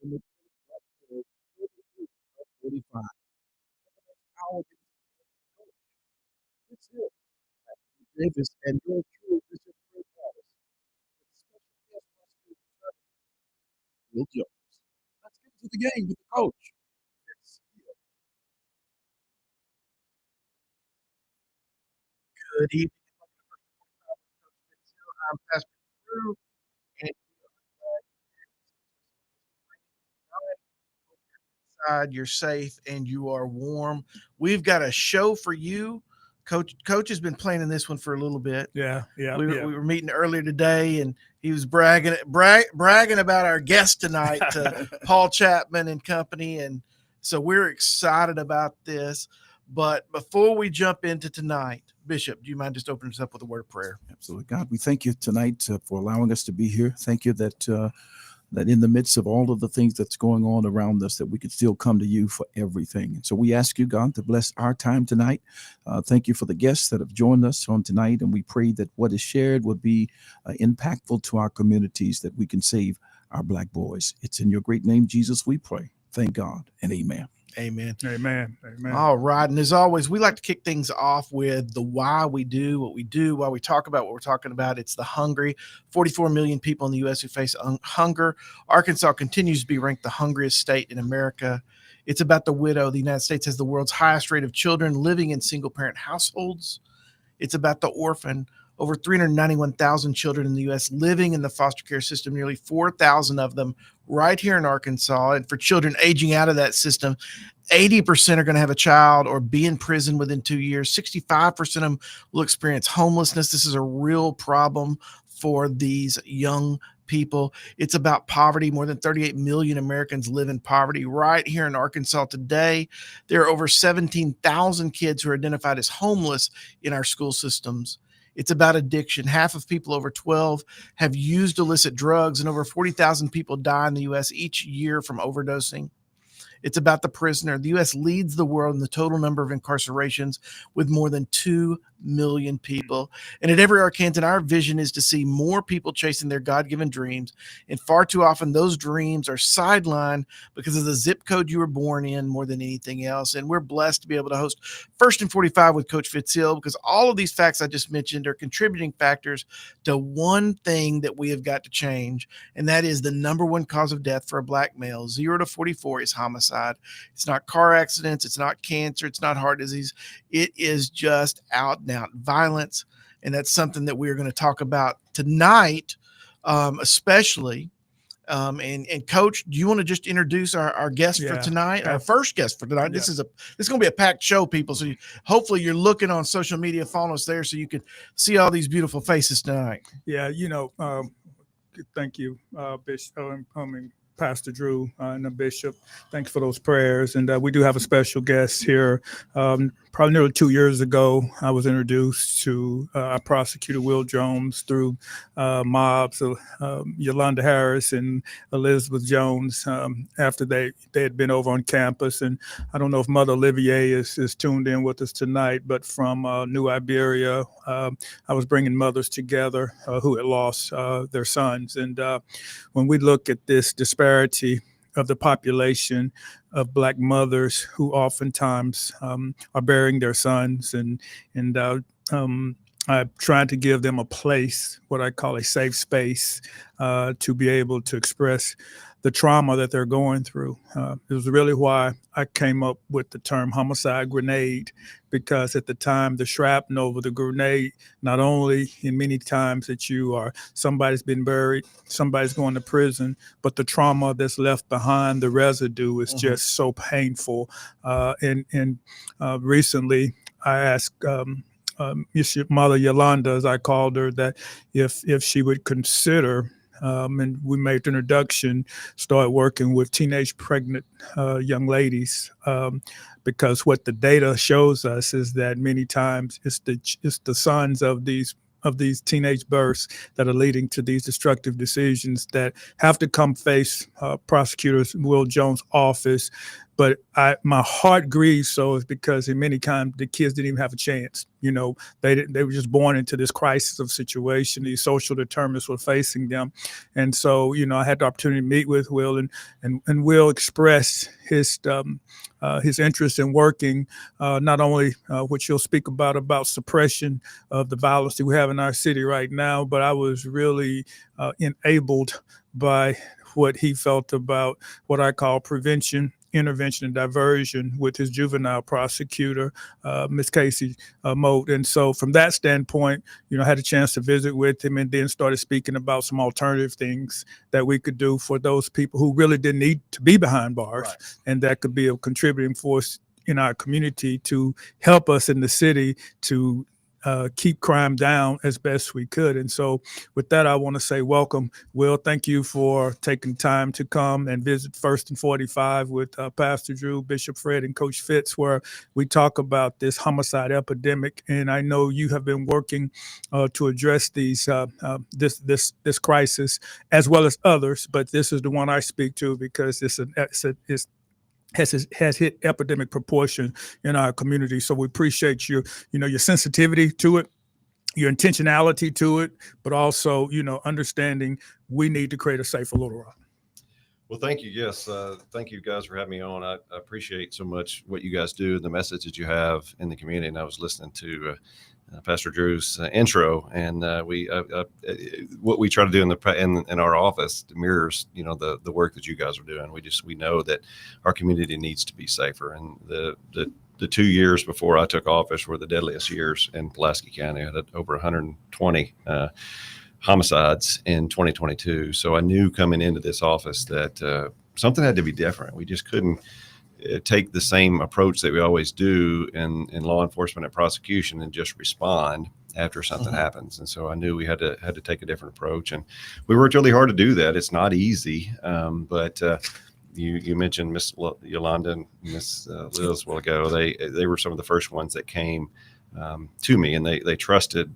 and the 45. Hour Coach Fitz Hill, Davis, and your true Bishop Fred Wallace, with special guest prosecutor attorney Will Jones. Let's get into the game with the coach. Fitz Hill. Good evening. Welcome to First and 45 with Coach Fitz Hill. I'm Pastor Drew, and we are glad inside, you're safe, and you are warm. We've got a show for you. Coach has been planning this one for a little bit. Yeah. We were meeting earlier today, and he was bragging about our guest tonight, Paul Chapman and company, and so we're excited about this. But before we jump into tonight, Bishop, do you mind just opening us up with a word of prayer? Absolutely. God, we thank you tonight for allowing us to be here. Thank you that that in the midst of all of the things that's going on around us, that we can still come to you for everything. And so we ask you, God, to bless our time tonight. Thank you for the guests that have joined us on tonight. And we pray that what is shared would be impactful to our communities, that we can save our Black boys. It's in your great name, Jesus, we pray. Thank God and amen. Amen. Amen. All right. And as always, we like to kick things off with the why we do, why we talk about what we're talking about. It's the hungry. 44 million people in the U.S. who face hunger. Arkansas continues to be ranked the hungriest state in America. It's about the widow. The United States has the world's highest rate of children living in single-parent households. It's about the orphan. Over 391,000 children in the U.S. living in the foster care system, nearly 4,000 of them right here in Arkansas. And for children aging out of that system, 80% are going to have a child or be in prison within 2 years. 65% of them will experience homelessness. This is a real problem for these young people. It's about poverty. More than 38 million Americans live in poverty right here in Arkansas today. There are over 17,000 kids who are identified as homeless in our school systems. It's about addiction. Half of people over 12 have used illicit drugs, and over 40,000 people die in the U.S. each year from overdosing. It's about the prisoner. The U.S. leads the world in the total number of incarcerations with more than 2 million people. And at every Arkansan, our vision is to see more people chasing their God-given dreams. And far too often, those dreams are sidelined because of the zip code you were born in more than anything else. And we're blessed to be able to host First and 45 with Coach Fitz Hill, because all of these facts I just mentioned are contributing factors to one thing that we have got to change. And that is the number one cause of death for a Black male, 0 to 44, is homicide. It's not car accidents. It's not cancer. It's not heart disease. It is just out and out violence. And that's something that we're going to talk about tonight, especially. And Coach, do you want to just introduce our guest for tonight? Our first guest for tonight. This is going to be a packed show, people. So hopefully you're looking on social media, following us there, so you can see all these beautiful faces tonight. Yeah, thank you, Bishop. Pastor Drew and the Bishop. Thanks for those prayers. And we do have a special guest here. Probably nearly 2 years ago, I was introduced to our prosecutor, Will Jones, through mobs of Yolanda Harris and Elizabeth Jones after they had been over on campus. And I don't know if Mother Olivier is tuned in with us tonight, but from New Iberia, I was bringing mothers together who had lost their sons. And when we look at this disparity of the population of Black mothers who oftentimes are burying their sons, and I'm trying to give them a place, what I call a safe space, to be able to express the trauma that they're going through. It was really why I came up with the term homicide grenade, because at the time, the shrapnel with the grenade, not only in many times that somebody's been buried, somebody's going to prison, but the trauma that's left behind, the residue is just so painful. And recently I asked Mother Yolanda, as I called her, that if she would consider, and we made the introduction, start working with teenage pregnant young ladies, because what the data shows us is that many times it's the sons of these teenage births that are leading to these destructive decisions that have to come face prosecutors Will Jones' office, but my heart grieves so is because in many times the kids didn't even have a chance. They were just born into this crisis of situation. These social determinants were facing them, and so I had the opportunity to meet with Will, and Will expressed his interest in working, not only which you'll speak about suppression of the violence that we have in our city right now, but I was really enabled by what he felt about what I call prevention, intervention, and diversion with his juvenile prosecutor, Ms. Casey Moat. And so from that standpoint, I had a chance to visit with him and then started speaking about some alternative things that we could do for those people who really didn't need to be behind bars, Right. and that could be a contributing force in our community to help us in the city to keep crime down as best we could. And so with that, I want to say welcome, Will. Thank you for taking time to come and visit First and 45 with Pastor Drew, Bishop Fred, and Coach Fitz, where we talk about this homicide epidemic. And I know you have been working to address these this crisis as well as others, but this is the one I speak to because it's has hit epidemic proportion in our community. So we appreciate your sensitivity to it, your intentionality to it, but also, understanding we need to create a safer Little Rock. Well, thank you. Yes. Thank you guys for having me on. I appreciate so much what you guys do, the message that you have in the community. And I was listening to Pastor Drew's intro, and what we try to do in our office mirrors, the work that you guys are doing. We know that our community needs to be safer, and the 2 years before I took office were the deadliest years in Pulaski County. I had over 120 homicides in 2022. So I knew coming into this office that something had to be different. We just couldn't take the same approach that we always do in law enforcement and prosecution and just respond after something happens. And so I knew we had to take a different approach, and we worked really hard to do that. It's not easy, but you mentioned Miss Yolanda and Miss Liz a while ago. They were some of the first ones that came to me, and they trusted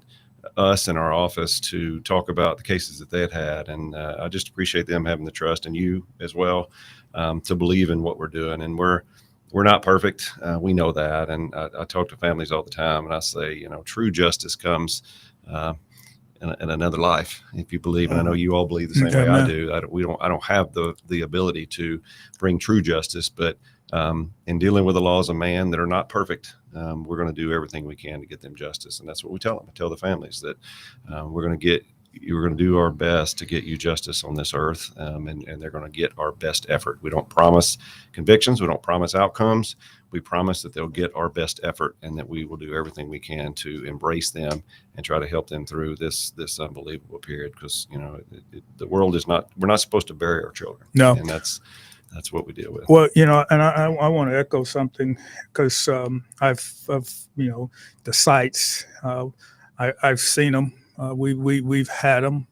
us in our office to talk about the cases that they had. And I just appreciate them having the trust, and you as well, to believe in what we're doing. And we're not perfect. We know that. And I talk to families all the time, and I say, true justice comes in another life, if you believe. And I know you all believe the same way I do. I don't have the ability to bring true justice, but in dealing with the laws of man that are not perfect, we're going to do everything we can to get them justice. And that's what we tell them. I tell the families that we're going to do our best to get you justice on this earth, and they're going to get our best effort. We don't promise convictions. We don't promise outcomes. We promise that they'll get our best effort, and that we will do everything we can to embrace them and try to help them through this unbelievable period. Because the world is not. We're not supposed to bury our children. No, and that's what we deal with. Well, and I want to echo something, because I've the sites, I've seen them. We've had them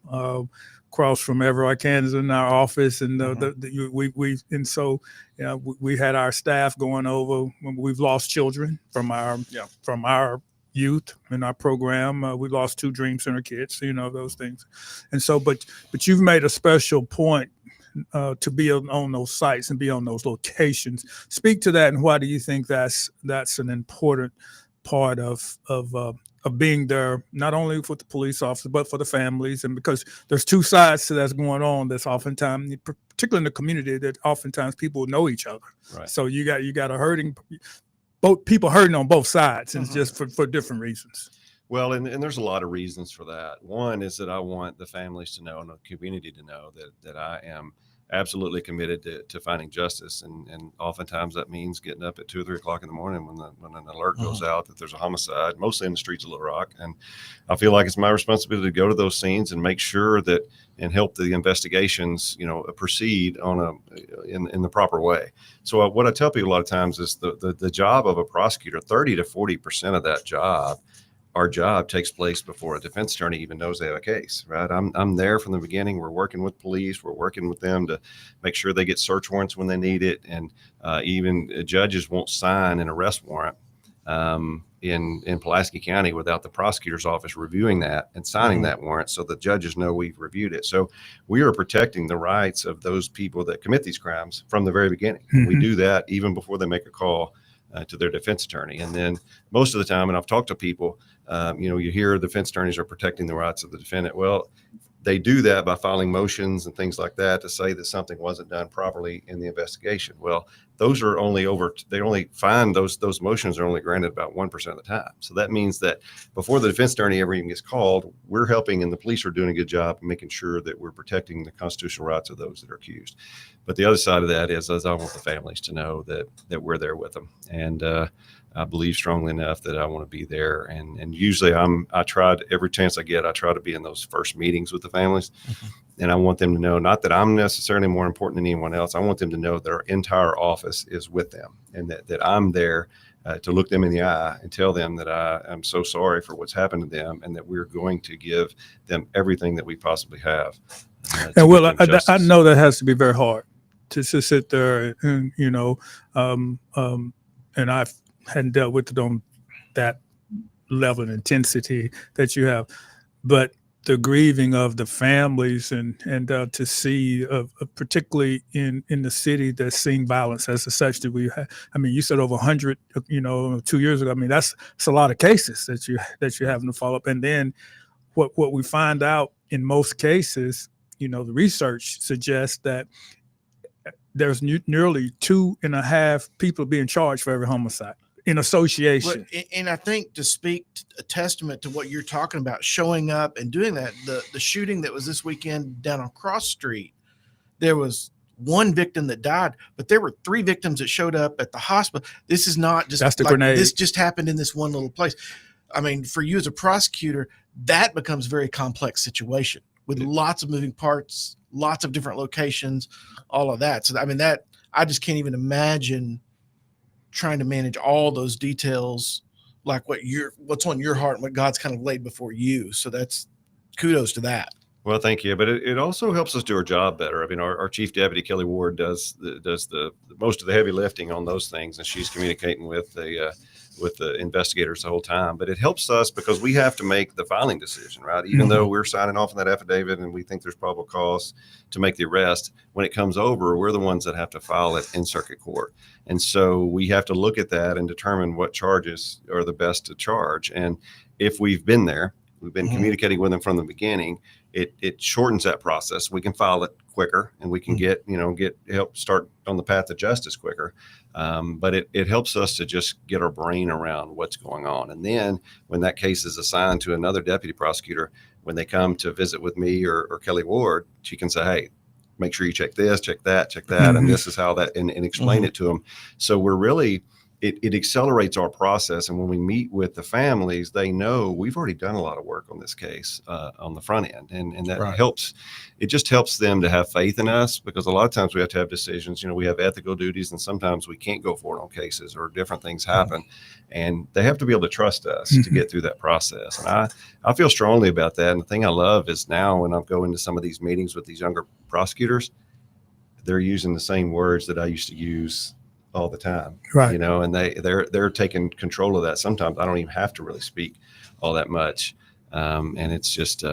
across from Everett, Arkansas, in our office, and we had our staff going over. We've lost children from our youth in our program. We've lost 2 Dream Center kids, those things, and so but you've made a special point to be on those sites and be on those locations. Speak to that, and why do you think that's an important part of being there, not only for the police officers but for the families? And because there's 2 sides to that's going on, that's oftentimes, particularly in the community, that oftentimes people know each other. Right. So you got both people hurting on both sides, and it's just for different reasons. Well, and there's a lot of reasons for that. One is that I want the families to know and the community to know that I am absolutely committed to finding justice. And oftentimes that means getting up at 2 or 3 o'clock in the morning when an alert goes out that there's a homicide, mostly in the streets of Little Rock. And I feel like it's my responsibility to go to those scenes and make sure that, and help the investigations, proceed in the proper way. So what I tell people a lot of times is the job of a prosecutor, 30 to 40% of that job, our job takes place before a defense attorney even knows they have a case, right? I'm there from the beginning. We're working with police. We're working with them to make sure they get search warrants when they need it. And even judges won't sign an arrest warrant in Pulaski County without the prosecutor's office reviewing that and signing that warrant, so the judges know we've reviewed it. So we are protecting the rights of those people that commit these crimes from the very beginning. We do that even before they make a call to their defense attorney. And then most of the time, and I've talked to people, you hear defense attorneys are protecting the rights of the defendant. Well, they do that by filing motions and things like that to say that something wasn't done properly in the investigation. Well, those are they only find those motions are only granted about 1% of the time. So that means that before the defense attorney ever even gets called, we're helping, and the police are doing a good job of making sure that we're protecting the constitutional rights of those that are accused. But the other side of that is I want the families to know that we're there with them. And I believe strongly enough that I want to be there. And usually I tried every chance I get, I try to be in those first meetings with the families. And I want them to know, not that I'm necessarily more important than anyone else. I want them to know that our entire office is with them, and that I'm there to look them in the eye and tell them that I'm so sorry for what's happened to them, and that we're going to give them everything that we possibly have. And Will, I know that has to be very hard to sit there and, and I hadn't dealt with it on that level of intensity that you have, but the grieving of the families and to see, particularly in the city that's seeing violence as such that we have. I mean, you said over 100, 2 years ago. I mean, that's a lot of cases that you're having to follow up. And then what we find out in most cases, the research suggests that there's nearly 2.5 people being charged for every homicide in association. And I think to speak a testament to what you're talking about, showing up and doing that, the shooting that was this weekend down on Cross Street, there was one victim that died, but there were 3 victims that showed up at the hospital. This is not just that's the grenade. This just happened in this one little place. I mean, for you as a prosecutor, that becomes a very complex situation with lots of moving parts, lots of different locations, all of that. So, I mean, that I just can't even imagine trying to manage all those details, like what's on your heart and what God's kind of laid before you. So that's kudos to that. Well, thank you. But it also helps us do our job better. I mean, our chief deputy, Kelly Ward, does the most of the heavy lifting on those things, and she's communicating with the investigators the whole time. But it helps us because we have to make the filing decision, right? Even though we're signing off on that affidavit and we think there's probable cause to make the arrest, when it comes over, we're the ones that have to file it in circuit court. And so we have to look at that and determine what charges are the best to charge. And if we've been there, we've been communicating with them from the beginning, it shortens that process. We can file it quicker, and we can get help start on the path to justice quicker. But it helps us to just get our brain around what's going on. And then when that case is assigned to another deputy prosecutor, when they come to visit with me or Kelly Ward, she can say, hey, make sure you check this, check that, and this is how that, and explain it to them. So we're really, it accelerates our process. And when we meet with the families, they know we've already done a lot of work on this case on the front end. And that helps. It just helps them to have faith in us, because a lot of times we have to have decisions. We have ethical duties, and sometimes we can't go forward on cases or different things happen. And they have to be able to trust us to get through that process. And I feel strongly about that. And the thing I love is now when I'm going to some of these meetings with these younger prosecutors, they're using the same words that I used to use all the time, right? And they're taking control of that. Sometimes I don't even have to really speak all that much, and it's just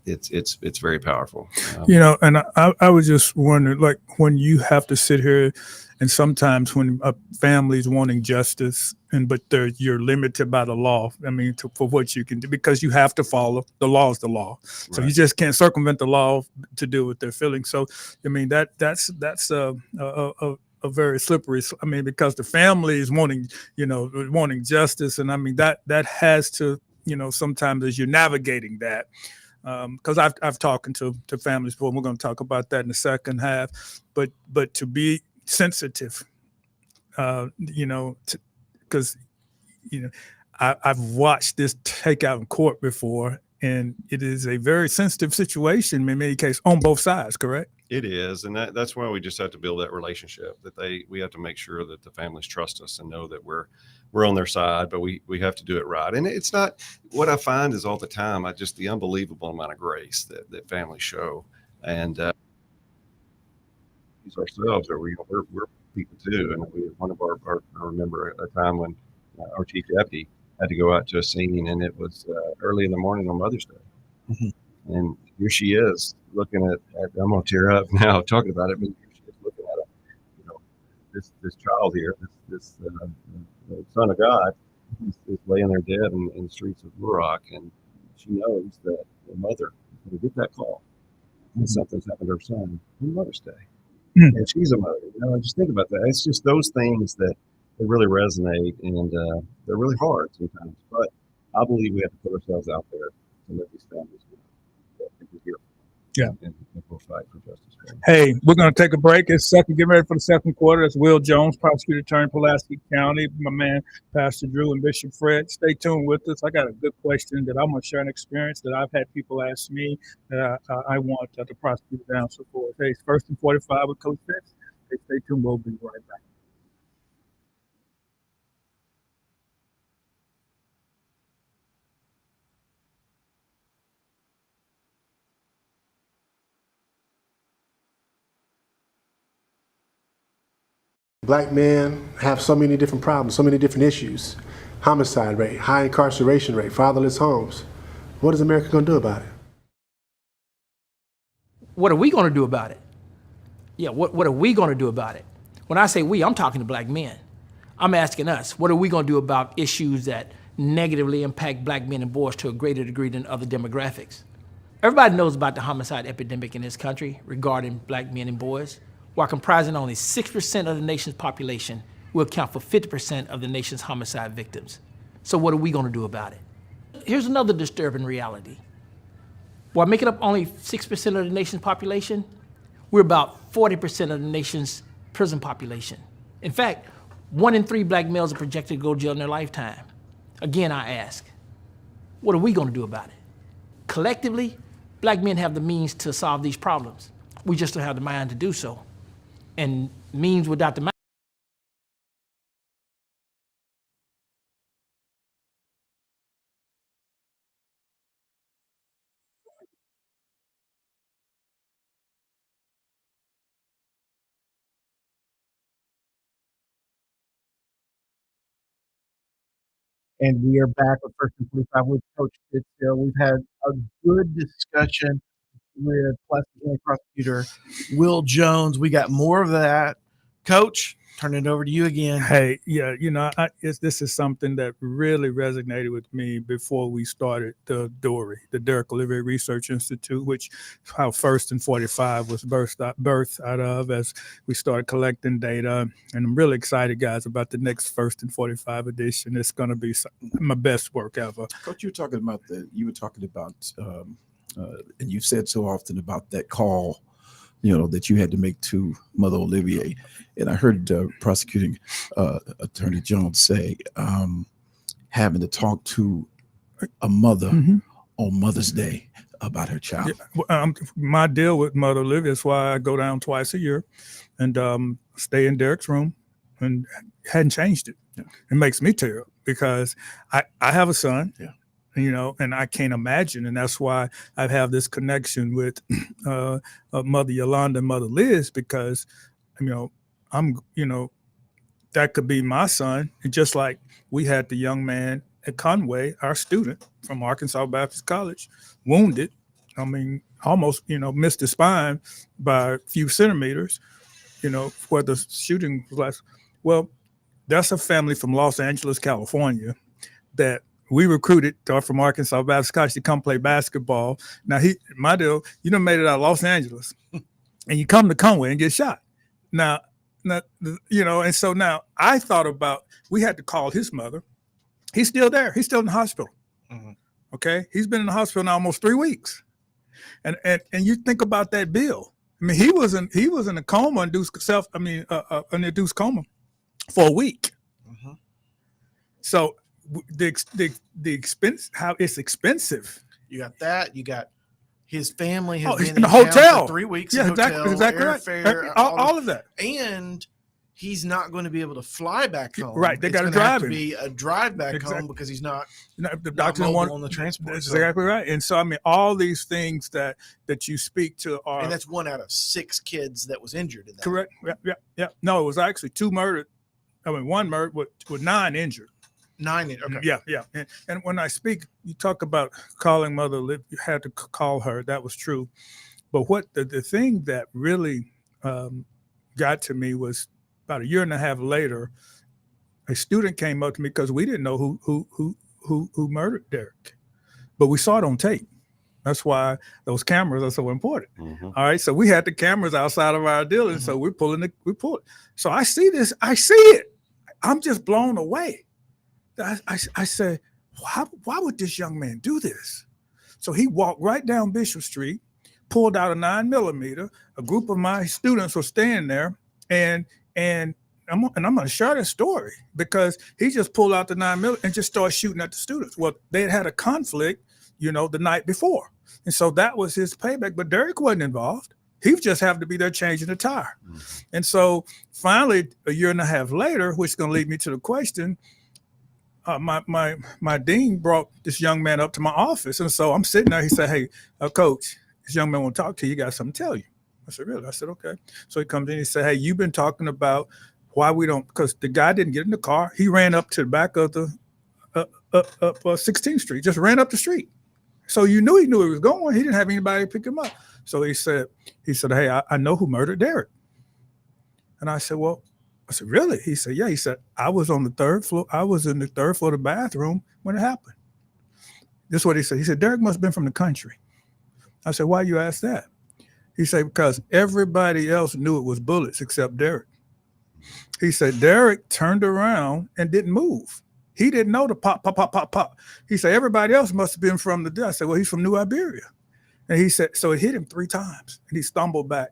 it's very powerful. And I was just wondering, like, when you have to sit here, and sometimes when a family's wanting justice, but you're limited by the law. I mean, for what you can do, because you have to follow the law is the law. So you just can't circumvent the law to deal with their feelings. So I mean that's a very slippery. I mean, because the family is wanting justice, and I mean that has to, sometimes as you're navigating that, because I've talked to families before, and we're going to talk about that in the second half, but to be sensitive, because I've watched this take out in court before, and it is a very sensitive situation in many cases on both sides, correct? It is, and that's why we just have to build that relationship. We have to make sure that the families trust us and know that we're on their side, but we have to do it right. And it's not what I find is all the time. Just the unbelievable amount of grace that families show, and ourselves, or we're people too. And one of our I remember a time when our chief deputy, had to go out to a scene, and it was early in the morning on Mother's Day. Mm-hmm. And here she is looking at I'm going to tear up now talking about it, but here she is looking at this child here, this son of God, is laying there dead in the streets of Ruroc, and she knows that her mother is going to get that call. And something's happened to her son on Mother's Day. And she's a mother. Just think about that. It's just those things that they really resonate, and they're really hard sometimes. But I believe we have to put ourselves out there to let these families know that we're here. Yeah. And we'll fight for justice. Hey, we're going to take a break. It's getting ready for the second quarter. It's Will Jones, prosecutor attorney, Pulaski County. My man, Pastor Drew and Bishop Fred. Stay tuned with us. I got a good question that I'm going to share an experience that I've had people ask me that I want the prosecutor to answer for. Hey, it's First and 45 with Coach Fitz. Hey, stay tuned. We'll be right back. Black men have so many different problems, so many different issues. Homicide rate, high incarceration rate, fatherless homes. What is America going to do about it? What are we going to do about it? Yeah, what are we going to do about it? When I say we, I'm talking to black men. I'm asking us, what are we going to do about issues that negatively impact black men and boys to a greater degree than other demographics? Everybody knows about the homicide epidemic in this country regarding black men and boys. While comprising only 6% of the nation's population, will account for 50% of the nation's homicide victims. So what are we going to do about it? Here's another disturbing reality. While making up only 6% of the nation's population, we're about 40% of the nation's prison population. In fact, 1 in 3 black males are projected to go to jail in their lifetime. Again, I ask, what are we going to do about it? Collectively, black men have the means to solve these problems. We just don't have the mind to do so. And means without the mind. And we are back with First and 45 with Coach Fitz Hill. We've had a good discussion with Pulaski County Prosecutor Will Jones. We got more of that. Coach, turn it over to you again. Hey, yeah, this is something that really resonated with me before we started the DORI, the Derek Olivier Research Institute, which how First and 45 was birthed out of as we started collecting data. And I'm really excited, guys, about the next First and 45 edition. It's going to be my best work ever. Coach, you were talking about, and you've said so often about that call, that you had to make to Mother Olivier. And I heard prosecuting attorney Jones say having to talk to a mother on Mother's Day about her child. Yeah, my deal with Mother Olivia is why I go down twice a year and stay in Derek's room, and hadn't changed it. Yeah. It makes me tear up because I have a son. Yeah. And I can't imagine. And that's why I have this connection with Mother Yolanda and Mother Liz, because, that could be my son. And just like we had the young man at Conway, our student from Arkansas Baptist College, wounded, almost, missed his spine by a few centimeters, where the shooting was last. Well, that's a family from Los Angeles, California, that we recruited from Arkansas Baptist College to come play basketball. Now, my deal, made it out of Los Angeles, and you come to Conway and get shot. Now, and so now I thought about, we had to call his mother. He's still there. He's still in the hospital. Mm-hmm. Okay, he's been in the hospital now almost 3 weeks, and you think about that bill. He was in a coma, an induced coma for a week. Mm-hmm. So the expense, how it's expensive. You got that. You got his family has been in the hotel for 3 weeks. Yeah, hotel, exactly airfare, right. All of that, and he's not going to be able to fly back home. Right, they got to drive him. Be a drive back home because he's not. The doctor don't want on the transport. That's exactly right. And so all these things that you speak to are, and that's 1 out of 6 kids that was injured in that. Correct. Yeah. No, it was actually 2 murdered. 1 murdered with 9 injured. 9 inch. Okay. Yeah. And when I speak, you talk about calling Mother Lip, you had to call her. That was true. But what the thing that really got to me was about a year and a half later, a student came up to me because we didn't know who murdered Derek, but we saw it on tape. That's why those cameras are so important. Mm-hmm. All right, so we had the cameras outside of our dealer, mm-hmm. So we pull it. So I see this, I see it. I'm just blown away. I said, why would this young man do this? So he walked right down Bishop Street, pulled out a 9mm. A group of my students were standing there, and I'm going to share this story because he just pulled out the 9mm and just started shooting at the students. Well, they had a conflict, the night before. And so that was his payback, but Derek wasn't involved. He just happened to be there changing the tire. Mm-hmm. And so finally, a year and a half later, which is going to lead me to the question, my dean brought this young man up to my office. And so I'm sitting there. He said, hey, Coach, this young man want to talk to you. He got something to tell you. I said, really? I said, okay. So he comes in, he said, hey, you've been talking about why we don't, because the guy didn't get in the car. He ran up to the back of the 16th Street, just ran up the street. So he knew he was going. He didn't have anybody to pick him up. So he said, hey, I know who murdered Derek. And I said, really? He said, yeah. He said, I was on the 3rd floor. I was in the 3rd floor of the bathroom when it happened. This is what he said. He said, Derek must have been from the country. I said, why you ask that? He said, because everybody else knew it was bullets except Derek. He said, Derek turned around and didn't move. He didn't know the pop, pop, pop, pop, pop. He said, everybody else must have been from the, I said, well, he's from New Iberia. And he said, so it hit him 3 times. And he stumbled back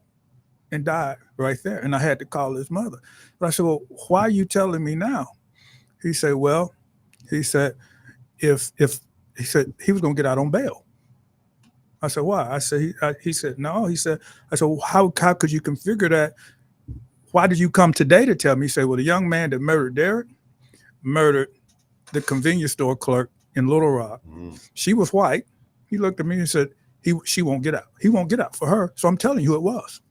and died right there. And I had to call his mother. But I said, well, why are you telling me now? He said, if he said he was going to get out on bail. I said, why? I said, he said, no. He said, I said, well, how could you configure that? Why did you come today to tell me? He said, well, the young man that murdered Derek murdered the convenience store clerk in Little Rock. Mm. She was white. He looked at me and said, she won't get out. He won't get out for her. So I'm telling you who it was.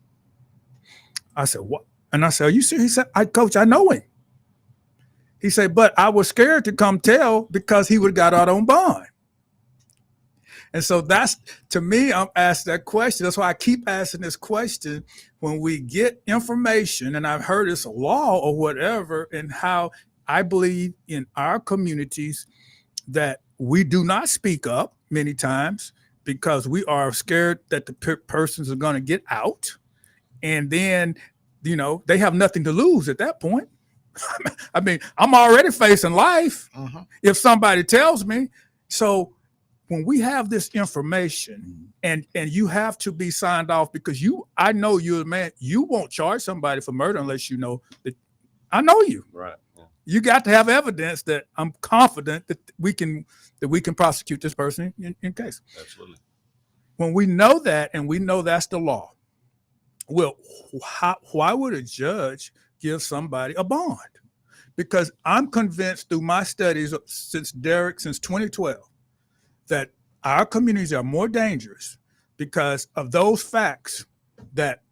I said, what? And I said, are you serious? He said, Coach, I know him. He said, but I was scared to come tell because he would have got out on bond. And so that's, to me, I'm asked that question. That's why I keep asking this question when we get information, and I've heard it's a law or whatever, and how I believe in our communities that we do not speak up many times because we are scared that the persons are going to get out. And then, they have nothing to lose at that point. I mean, I'm already facing life if somebody tells me. So when we have this information and you have to be signed off because I know you're a man, you won't charge somebody for murder unless you know that I know you. Right. Yeah. You got to have evidence that I'm confident that we can prosecute this person in case. Absolutely. When we know that and we know that's the law, well, why would a judge give somebody a bond? Because I'm convinced through my studies since 2012 that our communities are more dangerous because of those facts that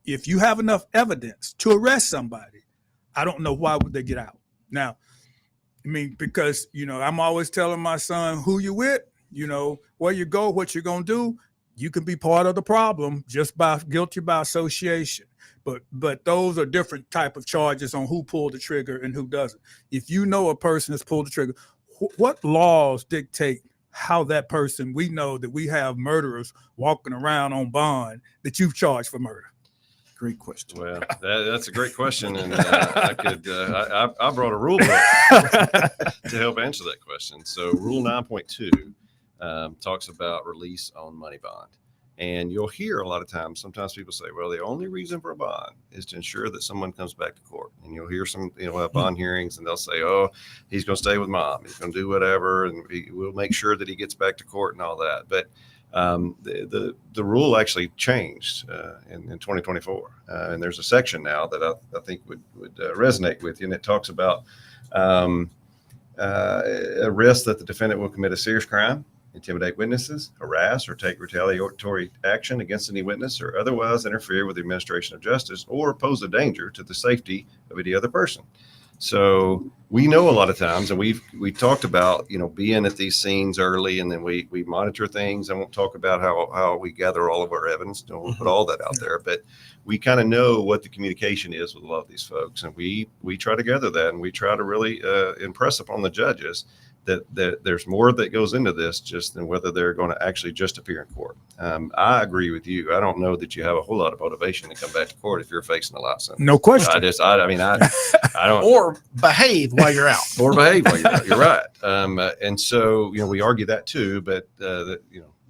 if you have enough evidence to arrest somebody, I don't know why would they get out. Now, I mean, because, I'm always telling my son who you with, where you go, what you're going to do. You can be part of the problem just by guilty by association. But those are different type of charges on who pulled the trigger and who doesn't. If you know a person has pulled the trigger, what laws dictate how that person, we know that we have murderers walking around on bond that you've charged for murder? Great question. Well, that's a great question. And I brought a rule book to help answer that question. So Rule 9.2 talks about release on money bond. And you'll hear a lot of times, sometimes people say, well, the only reason for a bond is to ensure that someone comes back to court. And you'll hear some, have bond hearings and they'll say, oh, he's going to stay with mom. He's going to do whatever. And we'll make sure that he gets back to court and all that. But the rule actually changed in 2024. And there's a section now that I think would resonate with you. And it talks about a risk that the defendant will commit a serious crime, intimidate witnesses, harass or take retaliatory action against any witness, or otherwise interfere with the administration of justice or pose a danger to the safety of any other person. So we know a lot of times, and we talked about, being at these scenes early, and then we monitor things. I won't talk about how we gather all of our evidence. Don't put all that out there, but we kind of know what the communication is with a lot of these folks, and we try to gather that, and we try to really impress upon the judges that there's more that goes into this just than whether they're going to actually just appear in court. I agree with you. I don't know that you have a whole lot of motivation to come back to court if you're facing a life sentence. No question. I don't. Or behave while you're out. Or behave while you're out. You're right. And so, we argue that too, but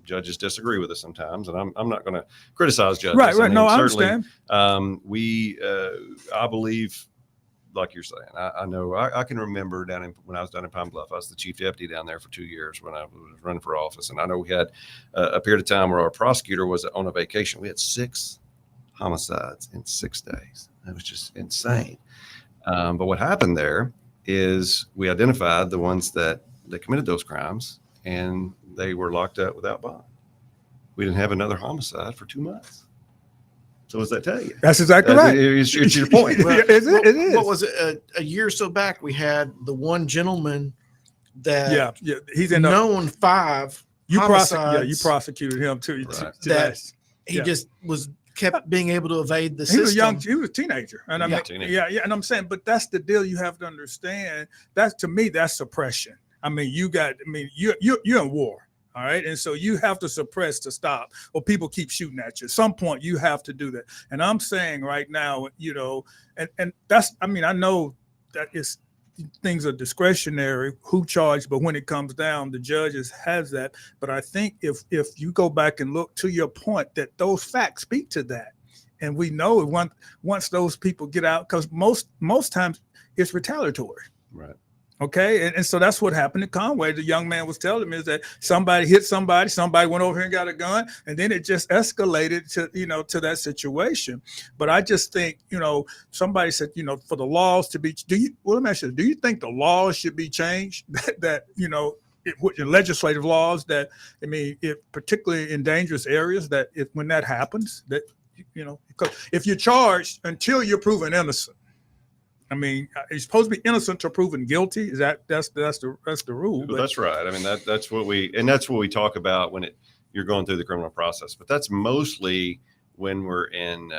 judges disagree with us sometimes, and I'm not going to criticize judges. Right. I mean, No, I certainly, understand. I believe, like you're saying, I know I can remember when I was down in Pine Bluff. I was the chief deputy down there for 2 years when I was running for office, and I know we had a period of time where our prosecutor was on a vacation. We had 6 homicides in 6 days. That was just insane. But what happened there is we identified the ones that committed those crimes, and they were locked up without bond. We didn't have another homicide for 2 months. So what does that tell you? That's exactly right. It's your point. Well, It is. What was it? A year or so back, we had the one gentleman that Yeah. He's in known 5 homicides. you prosecuted him too. Right. That he Yeah. just kept being able to evade the He was system. he was a teenager. And I Yeah. mean, Teenager. and I'm saying, but that's the deal you have to understand. That's, to me, that's suppression. I mean, you're in war. All right. And so you have to suppress to stop, or people keep shooting at you. At some point, you have to do that. And I'm saying right now, and that's, I know that things are discretionary, who charged, but when it comes down, the judges has that. But I think if you go back and look, to your point, that those facts speak to that. And we know once those people get out, because most times it's retaliatory. Right. Okay. And so that's what happened to Conway. The young man was telling me is that somebody hit somebody went over here and got a gun, and then it just escalated to that situation. But I just think, somebody said, for the laws to be, let me ask you, do you think the laws should be changed that legislative laws that, particularly in dangerous areas, that when that happens, that, because if you're charged until you're proven innocent, you're supposed to be innocent to proven guilty. Is that's the rule? But that's right. That's what we talk about when you're going through the criminal process. But that's mostly when we're in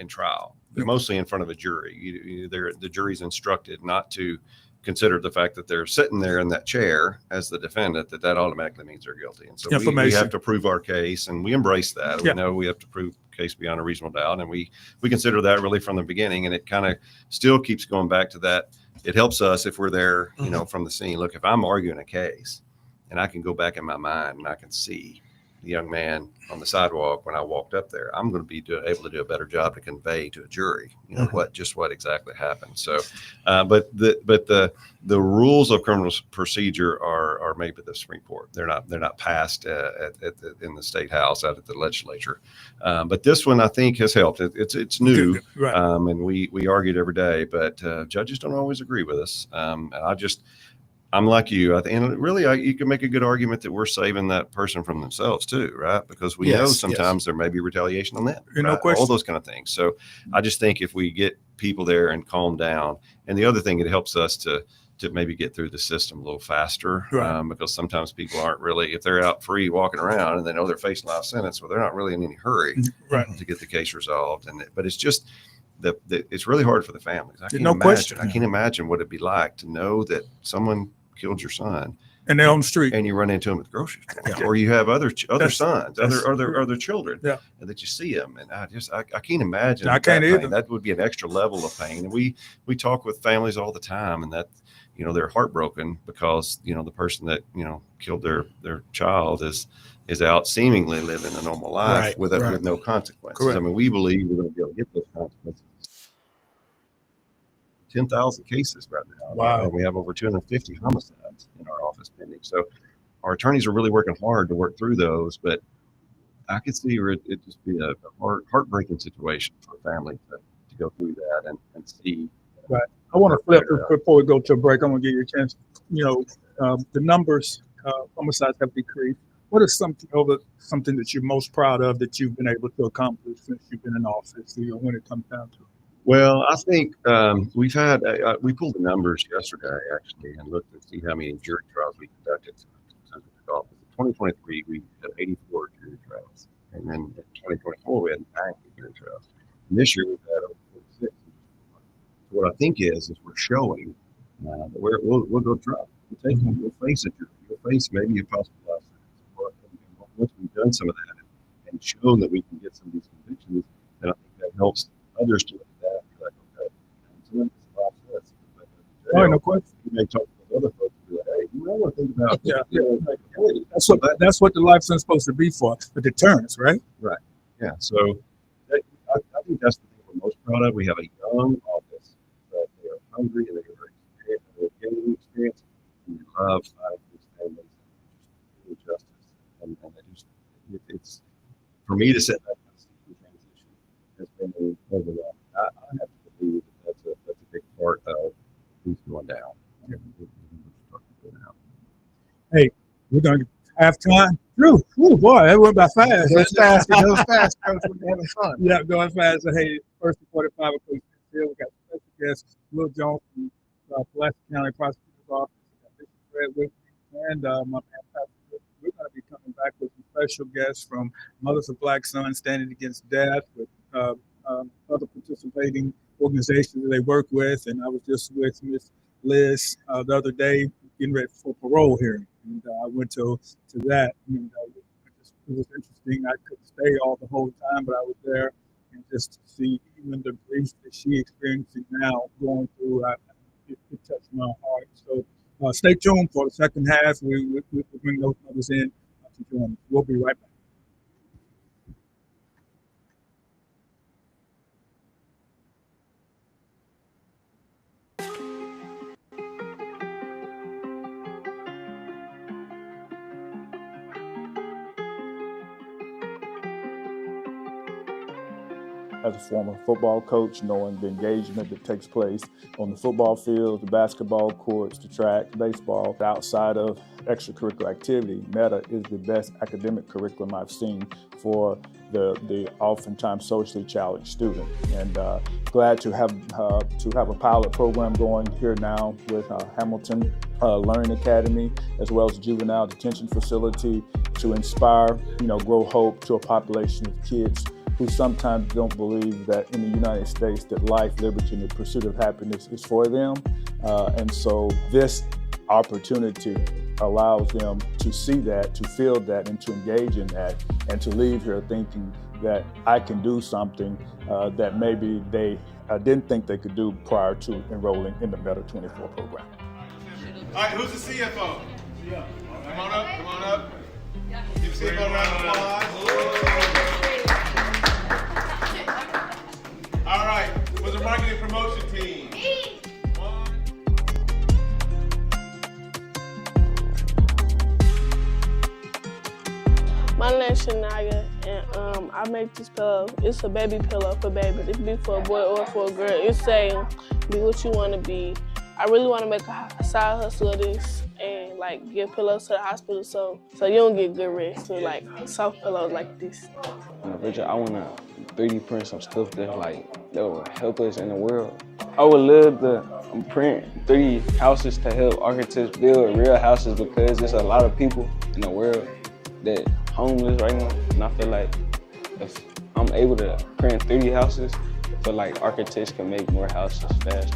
trial, mostly in front of a jury. The jury's instructed not to consider the fact that they're sitting there in that chair as the defendant, that automatically means they're guilty. And so we have to prove our case, and we embrace that. Yeah. We know we have to prove case beyond a reasonable doubt, and we consider that really from the beginning. And it kind of still keeps going back to that. It helps us if we're there, from the scene. Look, if I'm arguing a case and I can go back in my mind and I can see the young man on the sidewalk when I walked up there, I'm going to be able to do a better job to convey to a jury, what exactly happened. So, but the rules of criminal procedure are made by the Supreme Court. They're not passed in the state house out at the legislature. But this one I think has helped. It's new, right. And we argued every day, but judges don't always agree with us. And I'm like you. And really, you can make a good argument that we're saving that person from themselves too, right? Because we know sometimes there may be retaliation on them, No right? question. All those kind of things. So I just think if we get people there and calm down, and the other thing, it helps us to maybe get through the system a little faster, right. Because sometimes people aren't really, if they're out free walking around and they know they're facing a life sentence, well, they're not really in any hurry to get the case resolved. But it's just it's really hard for the families. I can't imagine what it'd be like to know that someone killed your son and they're on the street, and you run into them at the grocery store, or you have other sons, other children, and that you see them. And I can't imagine. I can't either. That would be an extra level of pain. And we talk with families all the time, and that they're heartbroken because the person that killed their child is out seemingly living a normal life with no consequences. Correct. We believe we're going to be able to get those consequences. 10,000 cases right now. Wow. And we have over 250 homicides in our office pending. So our attorneys are really working hard to work through those, but I could see where it just be a heartbreaking situation for a family to go through that and see. Right. I want to flip before we go to a break. I'm going to give you a chance. The numbers, homicides have decreased. What is something that you're most proud of that you've been able to accomplish since you've been in office, when it comes down to it? Well, I think we've had we pulled the numbers yesterday actually and looked to see how many jury trials we conducted since we took office. In 2023, we had 84 jury trials, and then in 2024 we had 90 jury trials. And this year we've had over 46. So what I think is we're showing that we'll go trial. We'll face a jury. We'll face maybe a possible life sentence. Once we've done some of that and shown that we can get some of these convictions, then I think that helps others to look at that and be like, okay, so it's a lot of this. Oh, no question. You may talk to other folks and be like, hey, you might want to think about Yeah. hey, That's what the life sentence is supposed to be for, the deterrence, right? Right. Yeah. So I think that's the thing we're most proud of. We have a young office that they are hungry and they are very experienced and they're gaining experience and they love fighting for these families and just doing justice. And they just, it's for me to set that kind of transition has been overwhelming. I have to believe that that's a big part of who's going down. Hey, we're going to have time. Drew, boy, that went by fast. It goes fast. It goes fast, Coach. We're having fun. Yeah, going fast. So, hey, first and 45 with Coach Fitz Hill. We got special guest Will Jones from Pulaski County Prosecutor's Office. We got Bishop Fred with me and my man Pastor. We're going to be coming back with some special guests from Mothers of Black Sons Standing Against Death, with other participating organizations that they work with. And I was just with Miss Liz the other day getting ready for parole hearing. And I went to that. And it was interesting. I couldn't stay all the whole time, but I was there. And just to see even the grief that she experiencing now going through, it touched my heart. So stay tuned for the second half. We'll bring those others in to join us. We'll be right back. As a former football coach, knowing the engagement that takes place on the football field, the basketball courts, the track, baseball, outside of extracurricular activity, META is the best academic curriculum I've seen for the oftentimes socially challenged student. And glad to have a pilot program going here now with Hamilton Learning Academy, as well as juvenile detention facility, to inspire, grow hope to a population of kids who sometimes don't believe that in the United States that life, liberty, and the pursuit of happiness is for them. And so this opportunity allows them to see that, to feel that, and to engage in that, and to leave here thinking that I can do something that maybe they didn't think they could do prior to enrolling in the META 24 program. All right, who's the CFO? Yeah. Come on up. Give the CFO a round of applause. All right, what's the marketing promotion team? My name's Shania, and I make this pillow. It's a baby pillow for babies. It can be for a boy or for a girl. It's saying, be what you want to be. I really want to make a side hustle of this and give pillows to the hospital so you don't get good rest with soft pillows like this. I want to 3D print some stuff that will help us in the world. I would love to print 3D houses to help architects build real houses, because there's a lot of people in the world that homeless right now, and I feel like if I'm able to print 3D houses, I feel like architects can make more houses faster.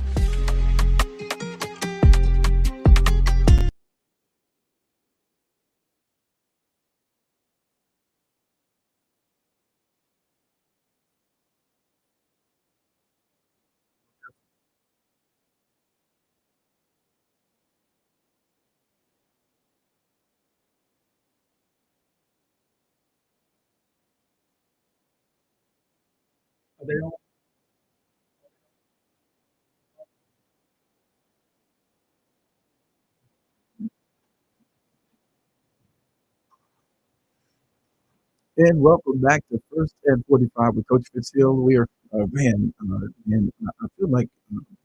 Are they on? And welcome back to First and 45 with Coach Fitz Hill. We are, and I feel like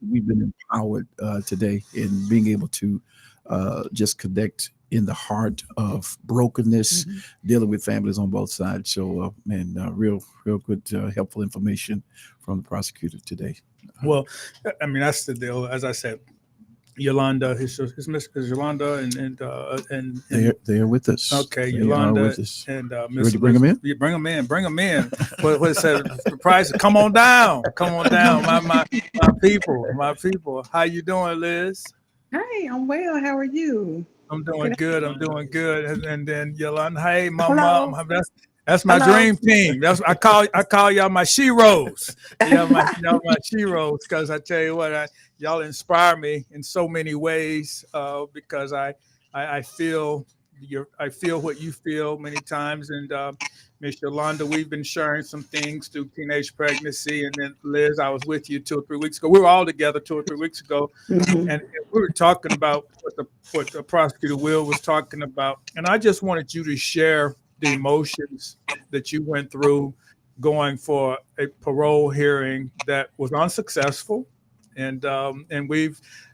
we've been empowered today in being able to just connect in the heart of brokenness, dealing with families on both sides. So, real good, helpful information from the prosecutor today. Well, I mean, that's the deal. As I said, Yolanda, is Yolanda and they're with us. Okay, They Yolanda are with us. and You ready to bring them in? Yeah, bring them in. Bring them in. What it said? The price. Come on down. Come on down. My people. My people. How you doing, Liz? Hi, I'm well. How are you? I'm doing good. I'm doing good. And then Yolanda. Hey, my Hello. mom. That's my Hello. dream team. That's I call y'all my sheroes. Y'all my sheroes, because I tell you what, y'all inspire me in so many ways, because I feel what you feel many times. And Miss Yolanda, we've been sharing some things through teenage pregnancy, and then Liz, I was with you 2 or 3 weeks ago. We were all together 2 or 3 weeks ago, and we were talking about what the prosecutor Will was talking about, and I just wanted you to share the emotions that you went through going for a parole hearing that was unsuccessful. And I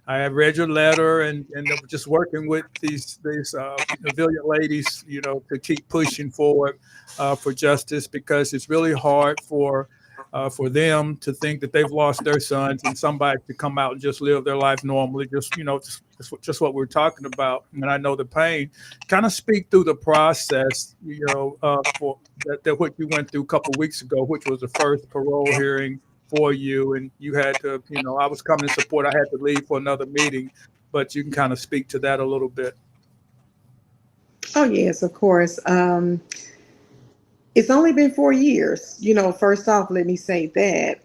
have read your letter, and just working with these valiant ladies, to keep pushing forward for justice, because it's really hard for them to think that they've lost their sons and somebody to come out and just live their life normally, just what we're talking about. And I know the pain. Kind of speak through the process, for that what you went through a couple of weeks ago, which was the first parole hearing for you, and you had to, I was coming to support. I had to leave for another meeting, but you can kind of speak to that a little bit. Oh yes, of course. It's only been 4 years. First off, let me say that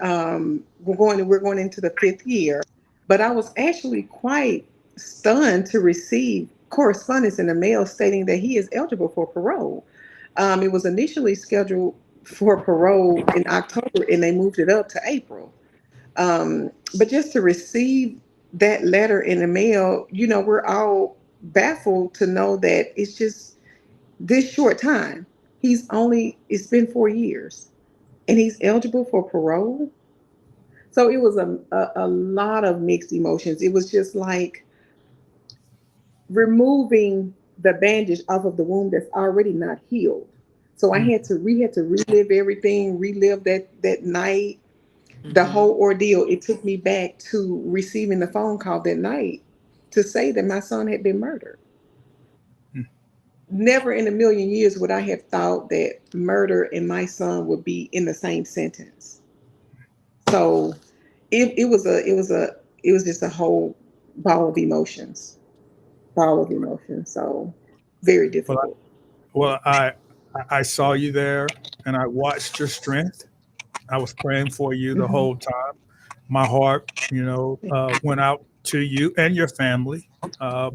we're going into the 5th year, but I was actually quite stunned to receive correspondence in the mail stating that he is eligible for parole. It was initially scheduled for parole in October, and they moved it up to April. But just to receive that letter in the mail, we're all baffled to know that it's just this short time. It's been 4 years, and he's eligible for parole. So it was a lot of mixed emotions. It was just like removing the bandage off of the wound that's already not healed. So we had to relive everything, relive that night, the whole ordeal. It took me back to receiving the phone call that night to say that my son had been murdered. Never in a million years would I have thought that murder and my son would be in the same sentence. So it was just a whole ball of emotions. So very difficult. Well, I saw you there, and I watched your strength. I was praying for you the whole time. My heart, went out to you and your family,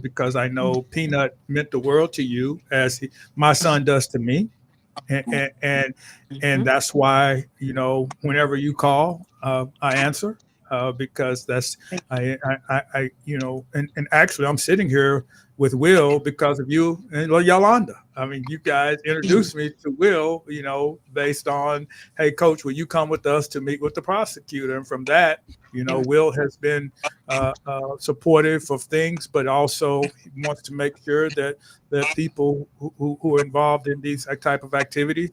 because I know Peanut meant the world to you, as my son does to me, and that's why, whenever you call, I answer, because that's I and actually I'm sitting here with Will because of you and Yolanda. I mean, you guys introduced me to Will, based on, hey, Coach, will you come with us to meet with the prosecutor? And from that, Will has been supportive of things, but also wants to make sure that people who are involved in these type of activities,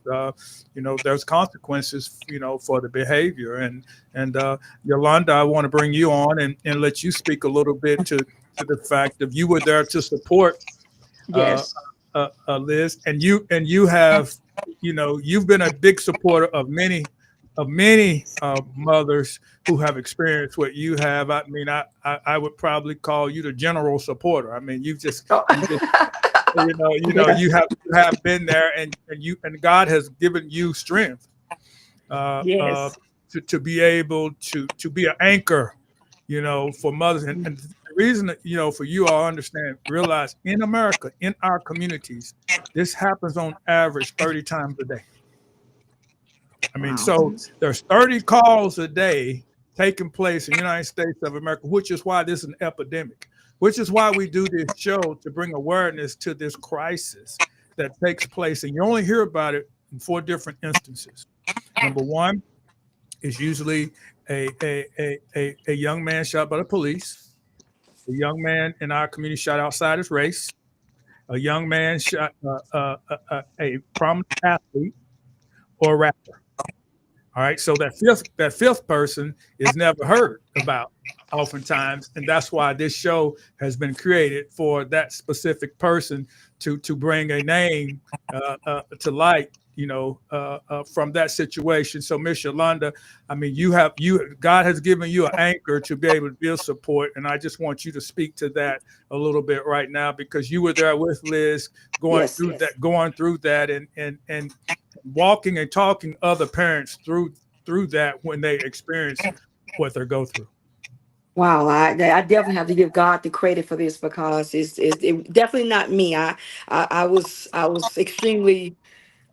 there's consequences, for the behavior. And Yolanda, I want to bring you on and let you speak a little bit to the fact that you were there to support Yes. Liz, and you have, you've been a big supporter of many mothers who have experienced what you have. I mean, I would probably call you the general supporter. I mean, you have been there, and God has given you strength Yes. to be able to be an anchor, for mothers. And the reason that, for you all realize in America, in our communities, this happens on average 30 times a day. I mean, so there's 30 calls a day taking place in the United States of America, which is why this is an epidemic, which is why we do this show, to bring awareness to this crisis that takes place. And you only hear about it in 4 different instances. Number one is usually a young man shot by the police, a young man in our community shot outside his race, a young man shot a prominent athlete or a rapper. All right, so that fifth person is never heard about oftentimes, and that's why this show has been created for that specific person to bring a name to light, from that situation. So, Miss Yolanda, I mean, God has given you an anchor to be able to build support, and I just want you to speak to that a little bit right now because you were there with Liz Yes. going through that, and walking and talking other parents through that when they experience what they go through. Wow, I definitely have to give God the credit for this because it definitely not me. I was extremely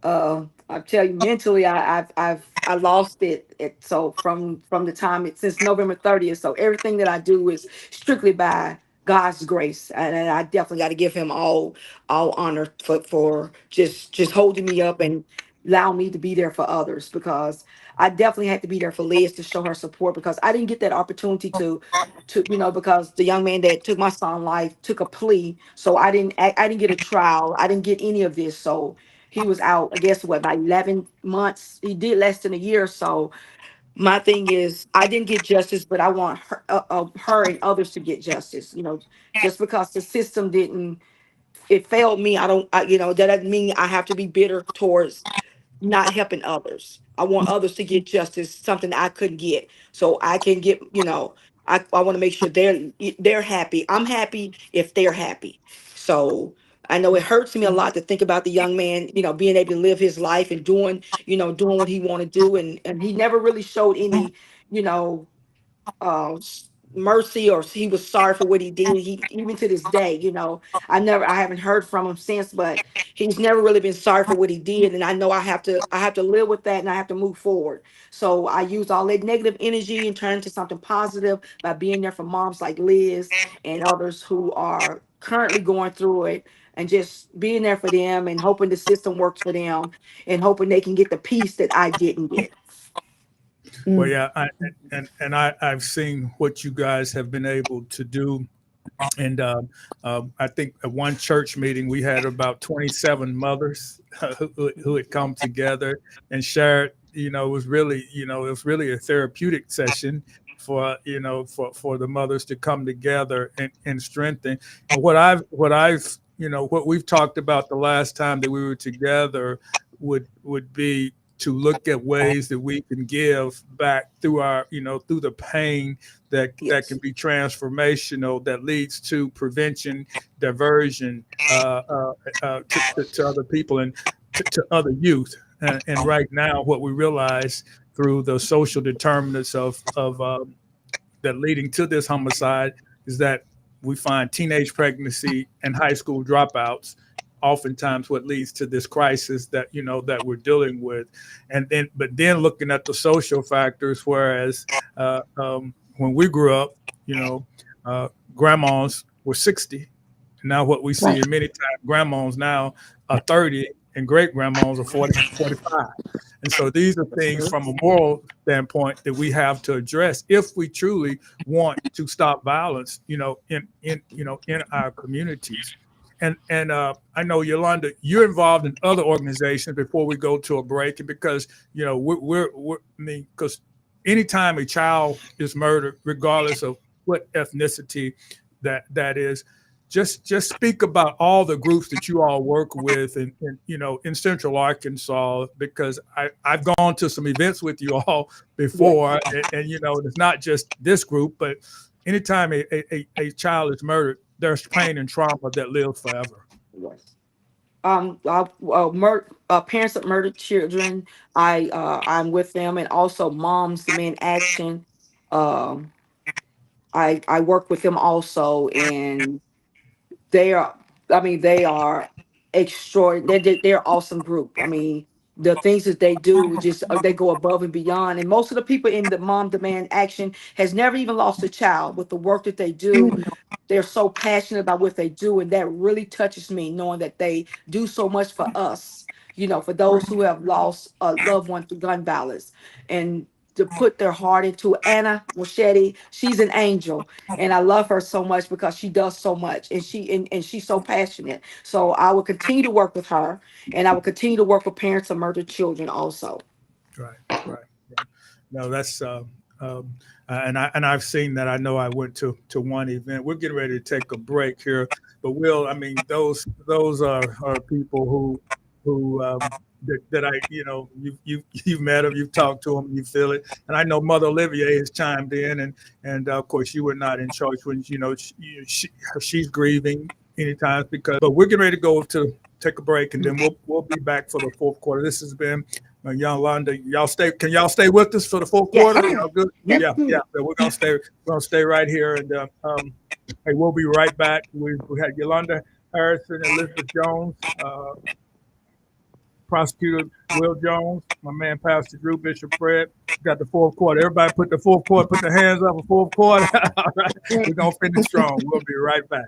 I tell you, mentally, I lost it. So from the time since November 30th, so everything that I do is strictly by God's grace, and I definitely got to give Him all honor for just holding me up and allow me to be there for others because I definitely had to be there for Liz to show her support because I didn't get that opportunity to because the young man that took my son's life took a plea, so I didn't get a trial, I didn't get any of this, so he was out, I guess, what, about 11 months. He did less than a year or so. My thing is, I didn't get justice, but I want her and others to get justice. Just because the system didn't, it failed me. That doesn't mean I have to be bitter towards not helping others. I want others to get justice, something I couldn't get. So I can get, I want to make sure they're happy. I'm happy if they're happy. So I know it hurts me a lot to think about the young man, being able to live his life and doing what he want to do. And he never really showed any, you know, mercy or he was sorry for what he did. He even to this day, I haven't heard from him since, but he's never really been sorry for what he did. And I know I have to live with that and I have to move forward. So I use all that negative energy and turn it into something positive by being there for moms like Liz and others who are currently going through it and just being there for them and hoping the system works for them and hoping they can get the peace that I didn't get. Well, yeah, I've seen what you guys have been able to do, and I think at one church meeting we had about 27 mothers who had come together and shared. It was really a therapeutic session for the mothers to come together and strengthen. And what we've talked about the last time that we were together would be to look at ways that we can give back through through the pain that can be transformational, that leads to prevention, diversion to other people and to other youth. And right now, what we realize through the social determinants of that leading to this homicide is that we find teenage pregnancy and high school dropouts oftentimes what leads to this crisis that we're dealing with, but then looking at the social factors, whereas when we grew up, grandmas were 60. Now what we see in many times, grandmas now are 30 and great grandmas are 40, 45. And so these are things from a moral standpoint that we have to address if we truly want to stop violence, in our communities. And I know, Yolanda, you're involved in other organizations before we go to a break, and because because anytime a child is murdered, regardless of what ethnicity that is, just speak about all the groups that you all work with in Central Arkansas, because I've gone to some events with you all before, and it's not just this group, but anytime a child is murdered, there's pain and trauma that lives forever. Yes. Parents of murdered children, I'm with them, and also Moms Demand Action. I work with them also, and they are extraordinary. They're awesome group. I mean, the things that they do just they go above and beyond. And most of the people in the Mom Demand Action has never even lost a child. With the work that they do, they're so passionate about what they do, and that really touches me, knowing that they do so much for us. For those who have lost a loved one through gun violence, and to put their heart into. Anna Moschetti, she's an angel, and I love her so much because she does so much, and she's so passionate. So I will continue to work with her, and I will continue to work with parents of murdered children also. Right. No, that's and I've seen that. I know I went to one event. We're getting ready to take a break here, but Will, I mean, those are people who that I, you've met them, you've talked to them, you feel it, and I know Mother Olivier has chimed in, and of course you were not in charge when she's grieving anytime but we're getting ready to go to take a break, and then we'll be back for the fourth quarter. This has been Yolanda. Can y'all stay with us for the fourth quarter? Y'all good? Yeah. So we're gonna stay right here, and hey, we'll be right back. We had Yolanda Harrison and Elizabeth Jones, Prosecutor Will Jones, my man Pastor Drew Bishop Fred. Got the fourth quarter. Everybody put the fourth quarter, put their hands up for fourth quarter. All right, we're gonna finish strong. We'll be right back.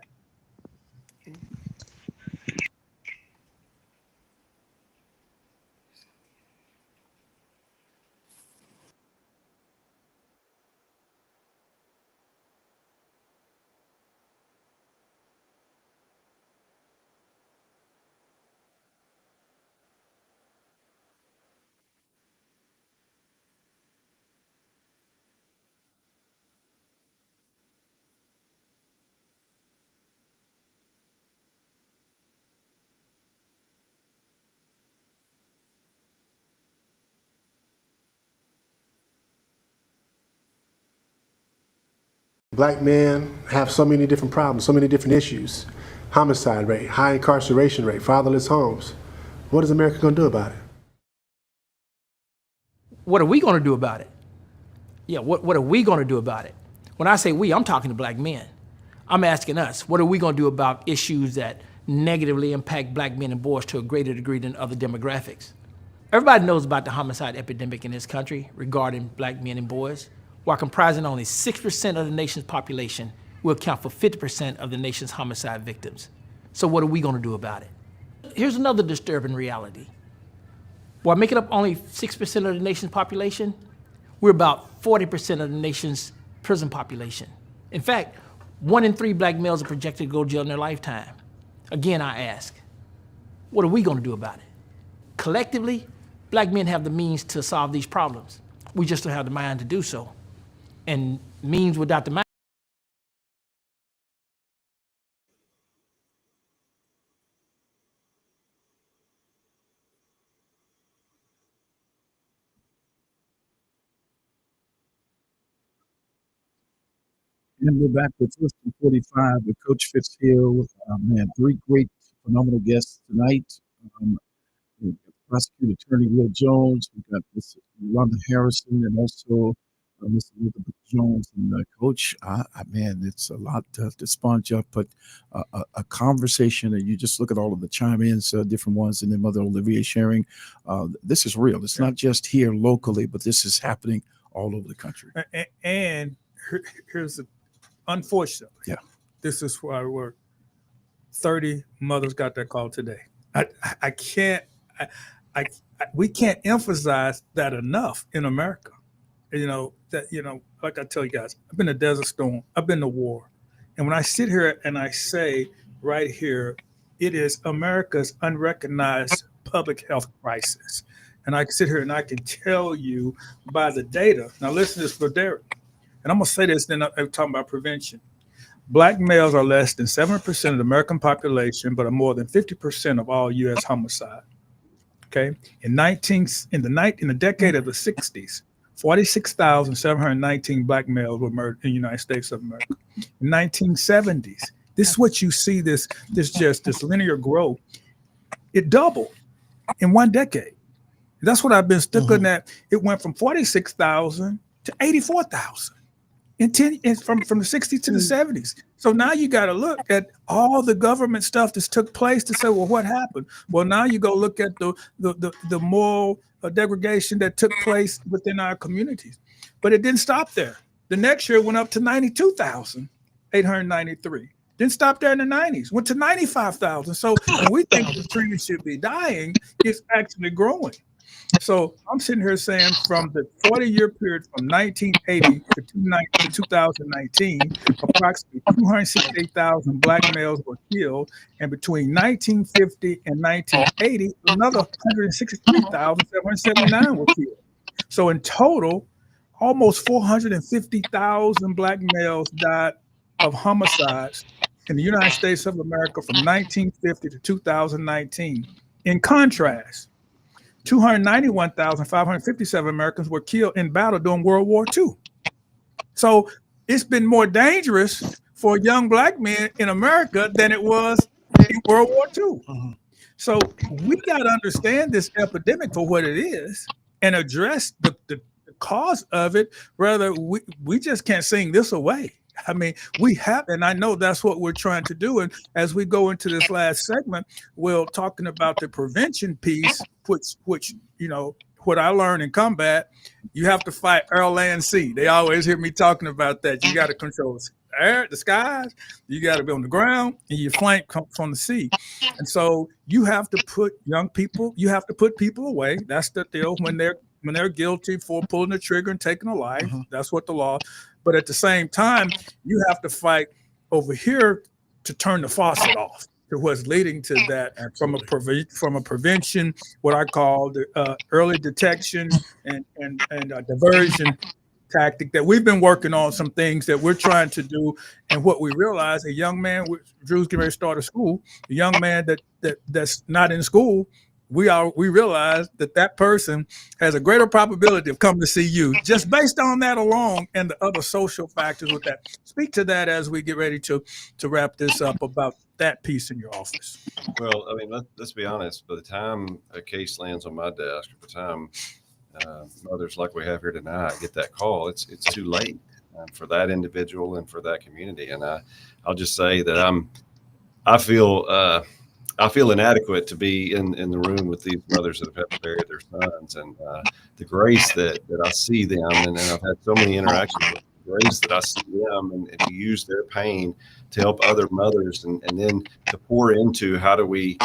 Black men have so many different problems, so many different issues. Homicide rate, high incarceration rate, fatherless homes. What is America going to do about it? What are we going to do about it? Yeah, what are we going to do about it? When I say we, I'm talking to black men. I'm asking us, what are we going to do about issues that negatively impact black men and boys to a greater degree than other demographics? Everybody knows about the homicide epidemic in this country regarding black men and boys. While comprising only 6% of the nation's population, will account for 50% of the nation's homicide victims. So what are we going to do about it? Here's another disturbing reality. While making up only 6% of the nation's population, we're about 40% of the nation's prison population. In fact, 1 in 3 black males are projected to go to jail in their lifetime. Again, I ask, what are we going to do about it? Collectively, black men have the means to solve these problems. We just don't have the mind to do so. And means without the mind. And we're back with First and 45 with Coach Fitz Hill. Man, 3 great, phenomenal guests tonight. Prosecutor Attorney Will Jones. We've got Miss Rhonda Harrison and also Miss Elizabeth Jones. And Coach, man, it's a lot to sponge up, but a conversation, and you just look at all of the chime-ins, different ones, and then Mother Olivier sharing. This is real. It's not just here locally, but this is happening all over the country. And here's the unfortunately, this is where I work. 30 mothers got that call today. We can't emphasize that enough in America. Like I tell you guys, I've been to Desert Storm, I've been to war. And when I sit here and I say right here, it is America's unrecognized public health crisis. And I can sit here and I can tell you by the data. Now listen to this for Derek. And I'm gonna say this, then I'm talking about prevention. Black males are less than 7% of the American population, but are more than 50% of all U.S. homicide. Okay, in the decade of the 60s, 46,719 black males were murdered in the United States of America. In 1970s, this is what you see, this linear growth. It doubled in 1 decade. That's what I've been looking at. It went from 46,000 to 84,000 from the 60s to the 70s. So now you got to look at all the government stuff that's took place to say, well, what happened? Well, now you go look at the moral degradation that took place within our communities. But it didn't stop there. The next year it went up to 92,893. Didn't stop there in the 90s. Went to 95,000. So when we think the trend should be dying, it's actually growing. So I'm sitting here saying from the 40-year period from 1980 to 2019, approximately 268,000 Black males were killed. And between 1950 and 1980, another 163,779 were killed. So in total, almost 450,000 Black males died of homicides in the United States of America from 1950 to 2019. In contrast, 291,557 Americans were killed in battle during World War II. So it's been more dangerous for young Black men in America than it was in World War II. So we got to understand this epidemic for what it is and address the cause of it. Rather, we just can't sing this away. I mean, we have, and I know that's what we're trying to do. And as we go into this last segment, we're talking about the prevention piece, which you know, what I learned in combat, you have to fight air, land, sea. They always hear me talking about that. You got to control the air, the skies. You got to be on the ground, and your flank comes from the sea. And so you have to put young people. You have to put people away. That's the deal when they're guilty for pulling the trigger and taking a life. That's what the law. But at the same time, you have to fight over here to turn the faucet off to what's leading to that. And from a prevention, what I call the early detection and diversion tactic that we've been working on, some things that we're trying to do. And what we realize, a young man, Drew's getting ready to start a school, a young man that's not in school, we realize that person has a greater probability of coming to see you just based on that alone and the other social factors with that. Speak to that as we get ready to wrap this up about that piece in your office. Well, I mean, let's be honest. By the time a case lands on my desk, by the time mothers like we have here tonight get that call, it's too late for that individual and for that community. And I'll just say that I feel inadequate to be in the room with these mothers that have had to bury their sons, and the grace that I see them, and I've had so many interactions with the grace that I see them, and to use their pain to help other mothers, and then to pour into how do we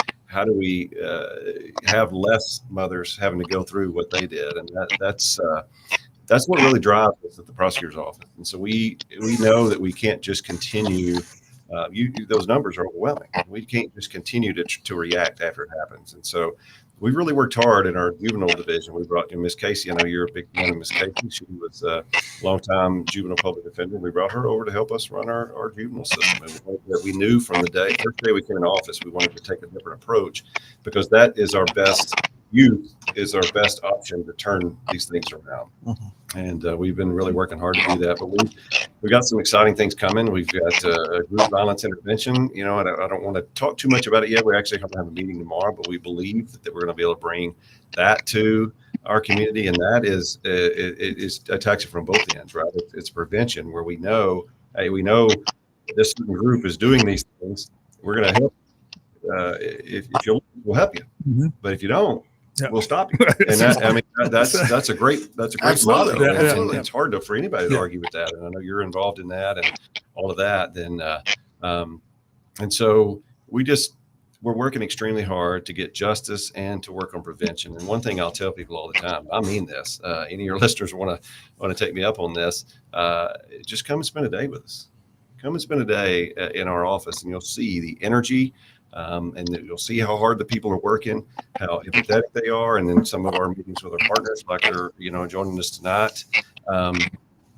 have less mothers having to go through what they did, and that's what really drives us at the prosecutor's office. And so we know that we can't just continue. Those numbers are overwhelming. We can't just continue to react after it happens. And so we really worked hard in our juvenile division. We brought in Miss Casey. I know you're a big fan of Miss Casey. She was a longtime juvenile public defender. We brought her over to help us run our juvenile system. And we knew from the first day we came in office, we wanted to take a different approach, because that is our best youth is our best option to turn these things around. And we've been really working hard to do that. But we got some exciting things coming. We've got a group violence intervention. You know, I don't want to talk too much about it yet. We're actually going to have a meeting tomorrow, but we believe that we're going to be able to bring that to our community. And that is it attacks it from both ends, right? It's prevention, where we know this group is doing these things. We're going to help. If you'll, we'll help you. But if you don't, we'll stop you. And that's a great motto. Absolutely. It's hard for anybody to argue with that. And I know you're involved in that and all of that. And so we're working extremely hard to get justice and to work on prevention. And one thing I'll tell people all the time, I mean this, any of your listeners want to take me up on this, just come and spend a day with us. Come and spend a day in our office, and you'll see the energy. And you'll see how hard the people are working, how empathetic they are. And then some of our meetings with our partners, like they're, joining us tonight.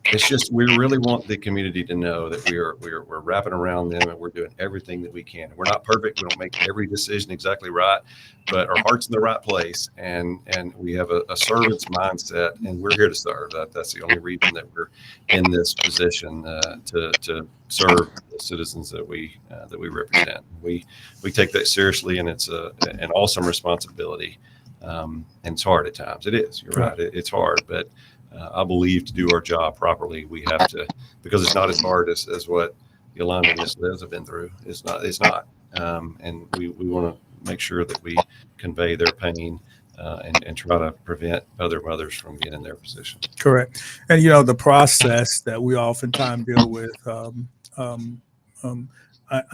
It's just, we really want the community to know that we're wrapping around them, and we're doing everything that we can. We're not perfect. We don't make every decision exactly right, but our heart's in the right place, and we have a servant's mindset, and we're here to serve. That's the only reason that we're in this position, to serve the citizens that we represent. We take that seriously, and it's an awesome responsibility. And it's hard at times. It is. You're right. It's hard, but I believe to do our job properly, we have to, because it's not as hard as what Yolanda and Miss Liz have been through. It's not. And we want to make sure that we convey their pain and try to prevent other mothers from getting in their position. Correct. And, the process that we oftentimes deal with, I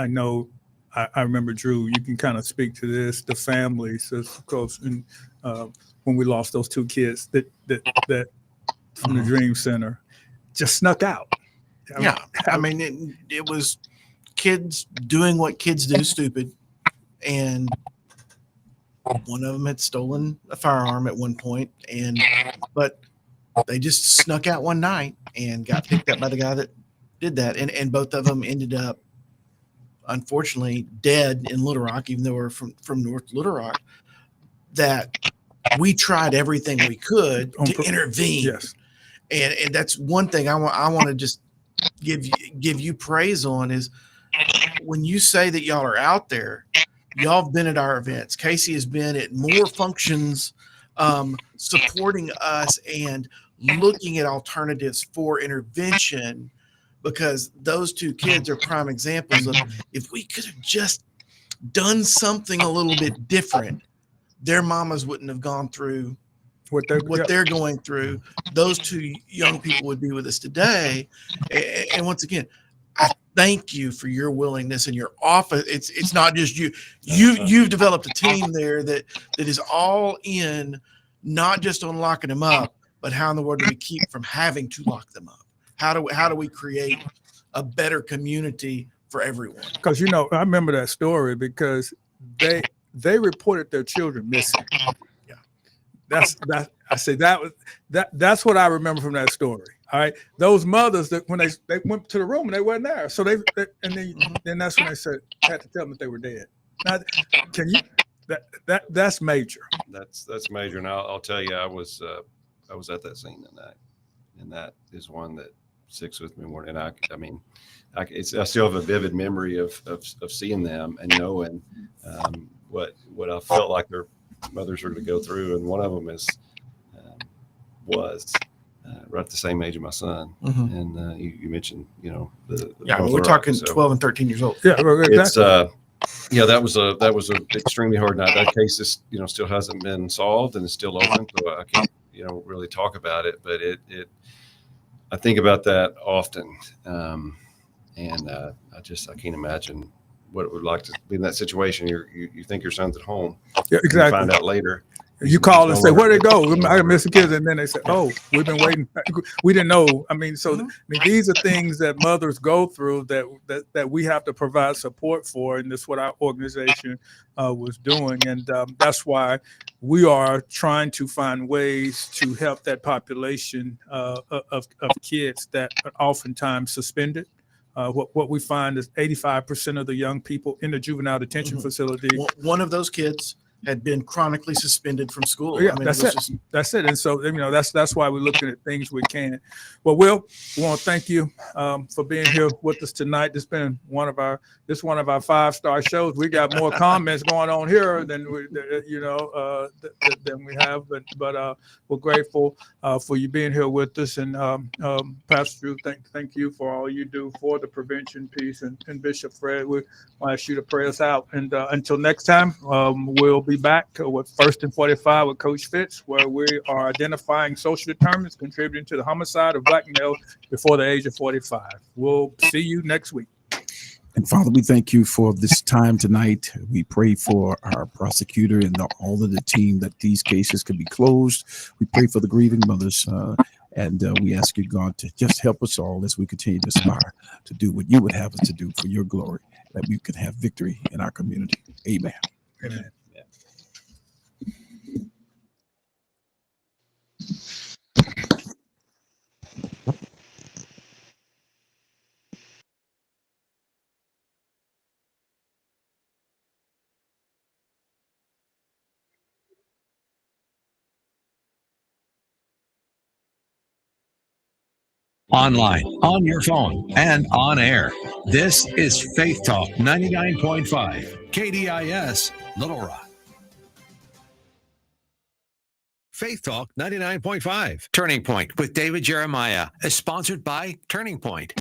know, I remember, Drew, you can kind of speak to this, the families, because when we lost those two kids that from the Dream Center just snuck out. I mean, it was kids doing what kids do, stupid. And one of them had stolen a firearm at one point, but they just snuck out one night and got picked up by the guy that did that. And both of them ended up, unfortunately, dead in Little Rock, even though we're from North Little Rock. That we tried everything we could to intervene. Yes. And that's one thing I want to just give you praise on is when you say that y'all are out there, y'all have been at our events. Casey has been at more functions, supporting us and looking at alternatives for intervention, because those two kids are prime examples of if we could have just done something a little bit different, their mamas wouldn't have gone through what they're going through. Those two young people would be with us today. And once again, I thank you for your willingness and your office. It's not just you. You've developed a team there that is all in, not just on locking them up, but how in the world do we keep from having to lock them up? How do we create a better community for everyone? Because I remember that story because they reported their children missing. That's what I remember from that story. All right, those mothers that when they went to the room and they weren't there, so then that's when they had to tell them that they were dead. Now, can you that's major. That's major, and I'll tell you, I was at that scene that night, and that is one that sticks with me more. And I still have a vivid memory of seeing them and knowing what I felt like their mothers were going to go through, and one of them was right at the same age of my son. Mm-hmm. And you mentioned, we're talking 12 and 13 years old. Yeah, exactly. It's that was a extremely hard night. That case is still hasn't been solved and is still open, so I can't really talk about it. But I think about that often, and I can't imagine what it would like to be in that situation. You think your son's at home. Yeah, exactly. You find out later. You call and say, "Where'd they go? I miss the kids," and then they say, "Oh, we've been waiting. We didn't know." I mean, these are things that mothers go through that we have to provide support for, and that's what our organization was doing, and that's why we are trying to find ways to help that population of kids that are oftentimes suspended. What we find is 85% of the young people in the juvenile detention facility. One of those kids had been chronically suspended from school. Yeah, that's it. And so, that's why we're looking at things we can. Well, Will, we want to thank you for being here with us tonight. This has been one of our 5-star shows. We got more comments going on here than we have, but we're grateful for you being here with us. And Pastor Drew, thank you for all you do for the prevention piece. And Bishop Fred, we want to ask you to pray us out. And until next time, we'll be back with First and 45 with Coach Fitz, where we are identifying social determinants contributing to the homicide of Black males before the age of 45. We'll see you next week. And Father, we thank you for this time tonight. We pray for our prosecutor and all of the team that these cases can be closed. We pray for the grieving mothers. And we ask you, God, to just help us all as we continue to aspire to do what you would have us to do for your glory, that we can have victory in our community. Amen. Amen. Online, on your phone, and on air. This is Faith Talk 99.5, KDIS, Little Rock. Faith Talk 99.5, Turning Point with David Jeremiah is sponsored by Turning Point.